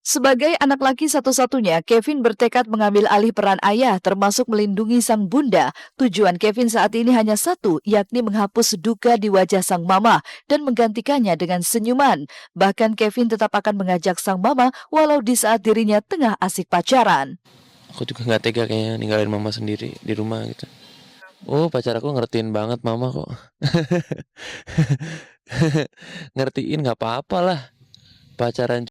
Sebagai anak laki satu-satunya, Kevin bertekad mengambil alih peran ayah, termasuk melindungi sang bunda. Tujuan Kevin saat ini hanya satu, yakni menghapus duka di wajah sang mama dan menggantikannya dengan senyuman. Bahkan Kevin tetap akan mengajak sang mama walau di saat dirinya tengah asik pacaran. Aku juga nggak tega kayaknya ninggalin mama sendiri di rumah gitu. Oh, pacar aku ngertiin banget mama kok. Ngertiin nggak apa-apa lah. Pacaran.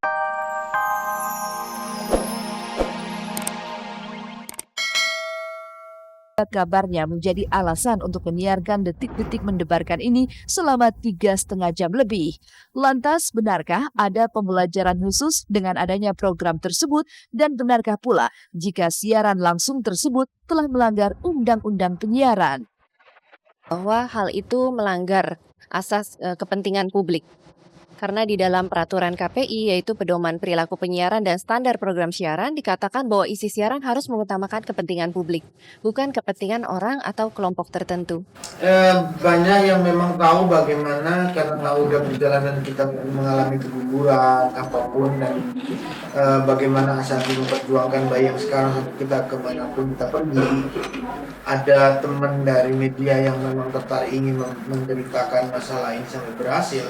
Kabarnya menjadi alasan untuk menyiarkan detik-detik mendebarkan ini selama 3,5 jam lebih. Lantas, benarkah ada pembelajaran khusus dengan adanya program tersebut? Dan benarkah pula jika siaran langsung tersebut telah melanggar undang-undang penyiaran? Bahwa hal itu melanggar asas kepentingan publik. Karena di dalam peraturan KPI yaitu Pedoman Perilaku Penyiaran dan Standar Program Siaran dikatakan bahwa isi siaran harus mengutamakan kepentingan publik, bukan kepentingan orang atau kelompok tertentu. Banyak yang memang tahu bagaimana karena udah perjalanan kita mengalami keguguran apapun dan bagaimana Ashanti memperjuangkan bayi yang sekarang kita kemanapun kita pergi. Ada teman dari media yang memang tertarik ingin menceritakan masalah ini sampai berhasil.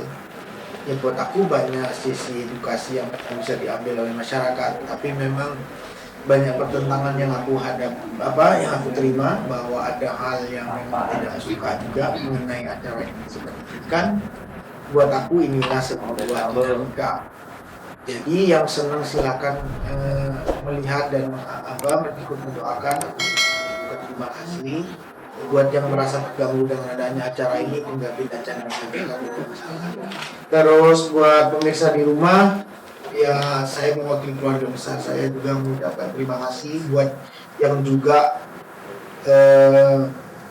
Ya buat aku banyak sisi edukasi yang bisa diambil oleh masyarakat, tapi memang banyak pertentangan yang aku yang aku terima bahwa ada hal yang memang tidak suka juga mengenai acara ini. Kan buat aku inilah sebuah dinamika. Jadi yang senang silakan melihat dan ikut mendoakan. Aku terima kasih. Buat yang merasa terganggu dengan adanya acara ini, tinggal kita cari masalah. Terus buat pemirsa di rumah, ya saya mewakili keluarga besar saya juga mengucapkan terima kasih buat yang juga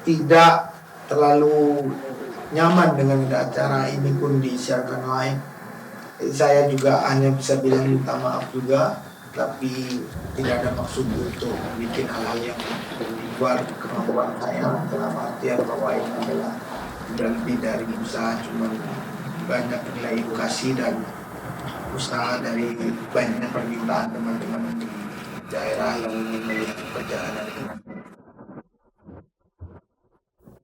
tidak terlalu nyaman dengan acara ini pun disiarkan live. Saya juga hanya bisa bilang minta maaf juga, tapi tidak ada maksud untuk bikin hal-hal yang luar kemampuan saya. Dalam artian bahwa ini adalah lebih dari usaha, cuma banyak nilai edukasi dan usaha dari banyak permintaan teman-teman di daerah yang ingin melihat perjalanan ini.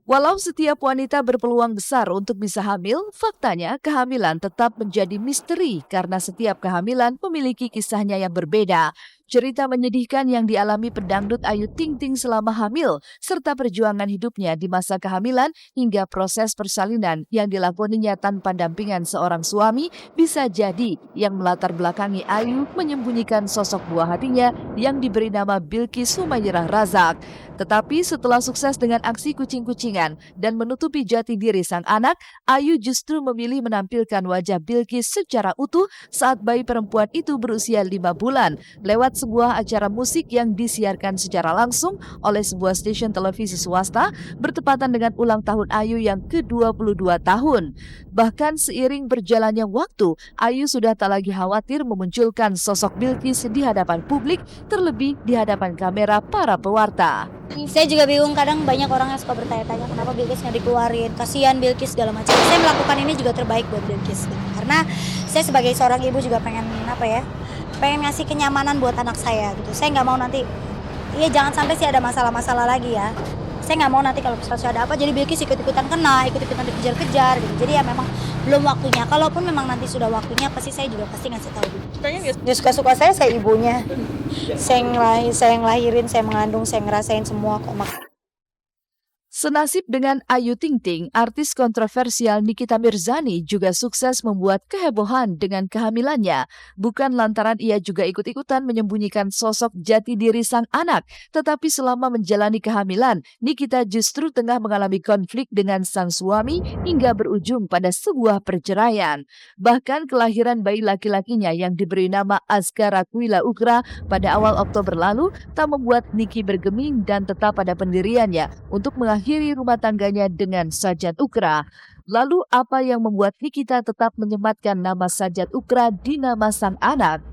Walau setiap wanita berpeluang besar untuk bisa hamil, faktanya kehamilan tetap menjadi misteri karena setiap kehamilan memiliki kisahnya yang berbeda. Cerita menyedihkan yang dialami pedangdut Ayu Ting Ting selama hamil, serta perjuangan hidupnya di masa kehamilan hingga proses persalinan yang dilakoninya tanpa dampingan seorang suami bisa jadi yang melatar belakangi Ayu menyembunyikan sosok buah hatinya yang diberi nama Bilqis Humairah Razak. Tetapi setelah sukses dengan aksi kucing-kucingan dan menutupi jati diri sang anak, Ayu justru memilih menampilkan wajah Bilqis secara utuh saat bayi perempuan itu berusia 5 bulan lewat sebuah acara musik yang disiarkan secara langsung oleh sebuah stasiun televisi swasta bertepatan dengan ulang tahun Ayu yang ke-22 tahun. Bahkan seiring berjalannya waktu, Ayu sudah tak lagi khawatir memunculkan sosok Bilqis di hadapan publik, terlebih di hadapan kamera para pewarta. Saya juga bingung, kadang banyak orang yang suka bertanya-tanya kenapa Bilqis nggak dikeluarin, kasihan Bilqis segala macam. Saya melakukan ini juga terbaik buat Bilqis gitu. Karena saya sebagai seorang ibu juga pengen pengen ngasih kenyamanan buat anak saya gitu. Saya nggak mau nanti, jangan sampai sih ada masalah-masalah lagi ya. Saya nggak mau nanti kalau misalnya ada apa, jadi Bilqis ikut-ikutan kena, ikut-ikutan dikejar-kejar gitu. Jadi ya memang belum waktunya. Kalaupun memang nanti sudah waktunya, saya juga pasti ngasih tahu. Dia suka-suka saya ibunya. Saya yang lahirin, saya mengandung, saya ngerasain semua kok. Senasib dengan Ayu Ting Ting, artis kontroversial Nikita Mirzani juga sukses membuat kehebohan dengan kehamilannya. Bukan lantaran ia juga ikut-ikutan menyembunyikan sosok jati diri sang anak, tetapi selama menjalani kehamilan, Nikita justru tengah mengalami konflik dengan sang suami hingga berujung pada sebuah perceraian. Bahkan kelahiran bayi laki-lakinya yang diberi nama Azkar Aquila Ukra pada awal Oktober lalu tak membuat Niki bergeming dan tetap pada pendiriannya untuk mengakhiri rumah tangganya dengan Sajat Ukra. Lalu apa yang membuat Nikita tetap menyematkan nama Sajat Ukra di nama sang anak?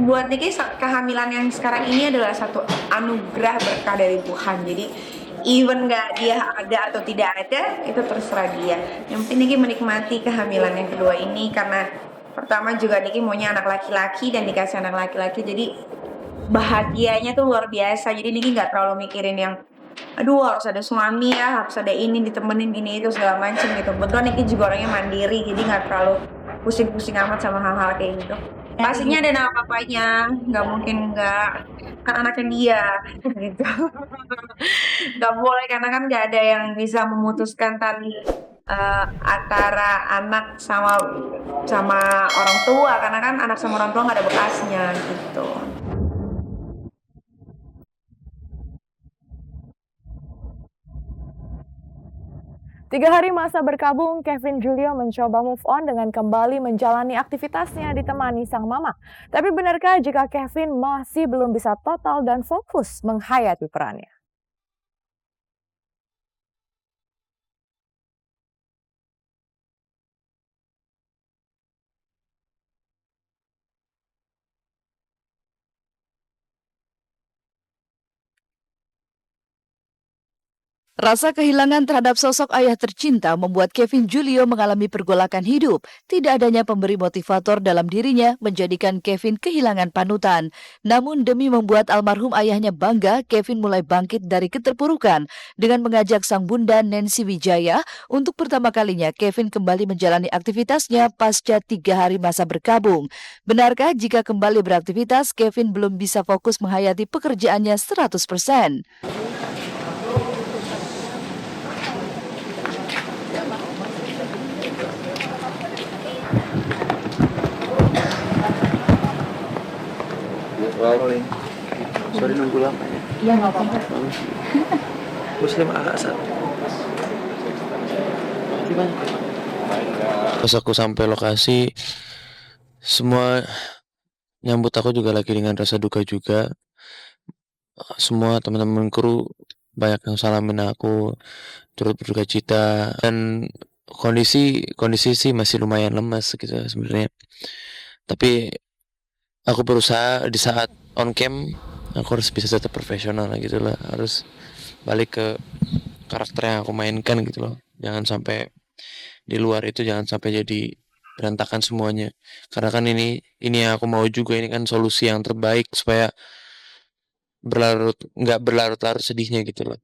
Buat Niki, kehamilan yang sekarang ini adalah satu anugerah berkah dari Tuhan. Jadi even gak dia ada atau tidak ada, itu terserah dia. Yang penting Niki menikmati kehamilan yang kedua ini karena Pertama juga Niki maunya anak laki-laki dan dikasih anak laki-laki, jadi bahagianya tuh luar biasa. Jadi Niki nggak terlalu mikirin yang aduh harus ada suami ya, harus ada ini ditemenin ini itu segala macem gitu. Kebetulan Niki juga orangnya mandiri, jadi nggak terlalu pusing-pusing amat sama hal-hal kayak gitu. Pastinya ada nama papanya, nggak mungkin nggak, kan anaknya dia gitu. Nggak boleh karena kan nggak ada yang bisa memutuskan tali antara anak sama sama orang tua, karena kan anak sama orang tua nggak ada bekasnya gitu. Tiga hari masa berkabung, Kevin Julio mencoba move on dengan kembali menjalani aktivitasnya ditemani sang mama. Tapi benarkah jika Kevin masih belum bisa total dan fokus menghayati perannya? Rasa kehilangan terhadap sosok ayah tercinta membuat Kevin Julio mengalami pergolakan hidup. Tidak adanya pemberi motivator dalam dirinya menjadikan Kevin kehilangan panutan. Namun demi membuat almarhum ayahnya bangga, Kevin mulai bangkit dari keterpurukan dengan mengajak sang bunda Nancy Wijaya untuk pertama kalinya Kevin kembali menjalani aktivitasnya pasca 3 hari masa berkabung. Benarkah jika kembali beraktivitas, Kevin belum bisa fokus menghayati pekerjaannya 100%? Rolling. Sorry nunggu lama ya. Iya, nggak apa-apa. Muslim A1. Gimana? Pas aku sampai lokasi, semua nyambut aku juga lagi dengan rasa duka juga. Semua teman-teman kru banyak yang salamin aku, turut berduka cita, dan kondisi sih masih lumayan lemas gitu sebenarnya. Tapi aku berusaha di saat on cam aku harus bisa tetap profesional gitu lah, harus balik ke karakter yang aku mainkan gitu loh. Jangan sampai di luar itu jangan sampai jadi berantakan semuanya. Karena kan ini yang aku mau juga, ini kan solusi yang terbaik supaya nggak berlarut-larut sedihnya gitu loh.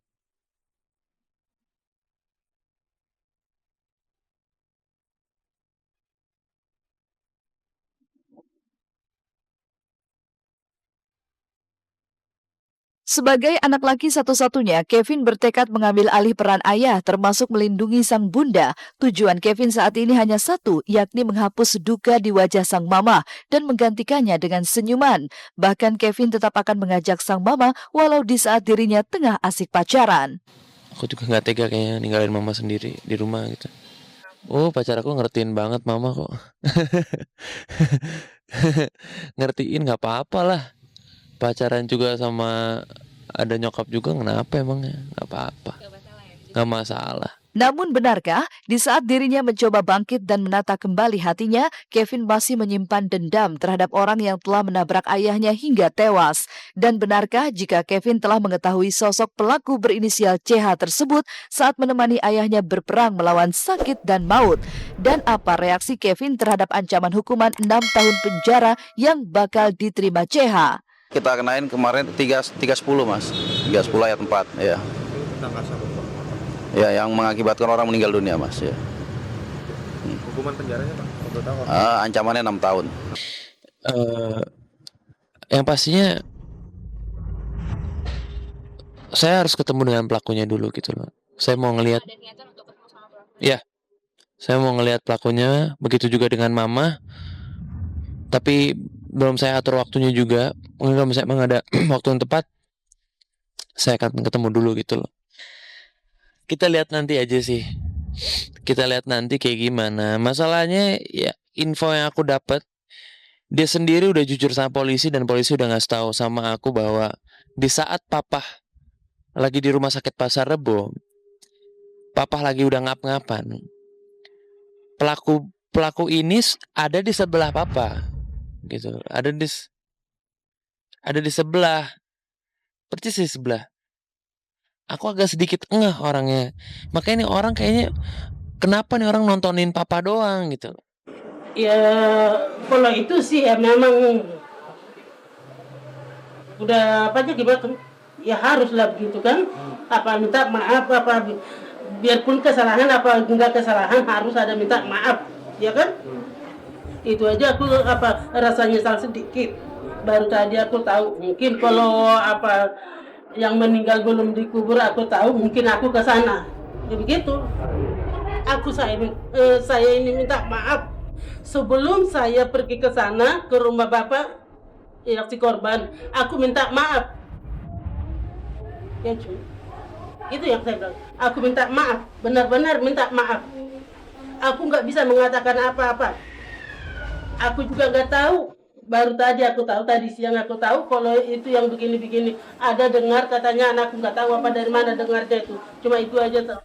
Sebagai anak laki satu-satunya, Kevin bertekad mengambil alih peran ayah termasuk melindungi sang bunda. Tujuan Kevin saat ini hanya satu, yakni menghapus duka di wajah sang mama dan menggantikannya dengan senyuman. Bahkan Kevin tetap akan mengajak sang mama walau di saat dirinya tengah asik pacaran. Aku juga nggak tega kayaknya ninggalin mama sendiri di rumah gitu. Oh, pacar aku ngertiin banget mama kok. Ngertiin nggak apa-apa lah. Pacaran juga sama ada nyokap juga, kenapa emangnya? Nggak apa-apa. Nggak masalah. Namun benarkah di saat dirinya mencoba bangkit dan menata kembali hatinya, Kevin masih menyimpan dendam terhadap orang yang telah menabrak ayahnya hingga tewas? Dan benarkah jika Kevin telah mengetahui sosok pelaku berinisial CH tersebut saat menemani ayahnya berperang melawan sakit dan maut? Dan apa reaksi Kevin terhadap ancaman hukuman 6 tahun penjara yang bakal diterima CH? Kita kenain kemarin 310 Mas, 310 ayat 4 ya. Ya, yang mengakibatkan orang meninggal dunia Mas ya. Hukuman penjaranya Pak? Ancamannya 6 tahun. Yang pastinya saya harus ketemu dengan pelakunya dulu gitu loh. Saya mau ngelihat. Ya, saya mau ngelihat pelakunya. Begitu juga dengan mama. Tapi belum saya atur waktunya juga. Kalau misalnya ada waktu yang tepat, saya akan ketemu dulu gitu loh. Kita lihat nanti aja sih. Kita lihat nanti kayak gimana. Masalahnya ya info yang aku dapat, dia sendiri udah jujur sama polisi dan polisi udah ngasih tahu sama aku bahwa di saat papa lagi di rumah sakit Pasar Rebo, papa lagi udah ngap-ngapan. Pelaku ini ada di sebelah papa. Gitu. Ada di sebelah. Persis di sebelah. Aku agak sedikit ngeh orangnya. Makanya ini orang kayaknya kenapa nih orang nontonin papa doang gitu. Ya kalau itu sih ya memang udah apa aja gimana, ya haruslah begitu kan. Apa minta maaf, apa biarpun kesalahan apa enggak kesalahan harus ada minta maaf, ya kan? Itu aja aku apa rasanya salah sedikit. Baru tadi aku tahu, mungkin kalau apa yang meninggal belum dikubur aku tahu, mungkin aku ke sana. Ya begitu. Saya ini minta maaf sebelum saya pergi ke sana ke rumah bapak si korban. Aku minta maaf. Ya cuy. Itu yang saya bilang. Aku minta maaf, benar-benar minta maaf. Aku nggak bisa mengatakan apa-apa. Aku juga nggak tahu. Baru tadi aku tahu, tadi siang aku tahu kalau itu yang begini-begini. Ada dengar katanya, anakku nggak tahu apa dari mana dengarnya itu. Cuma itu aja.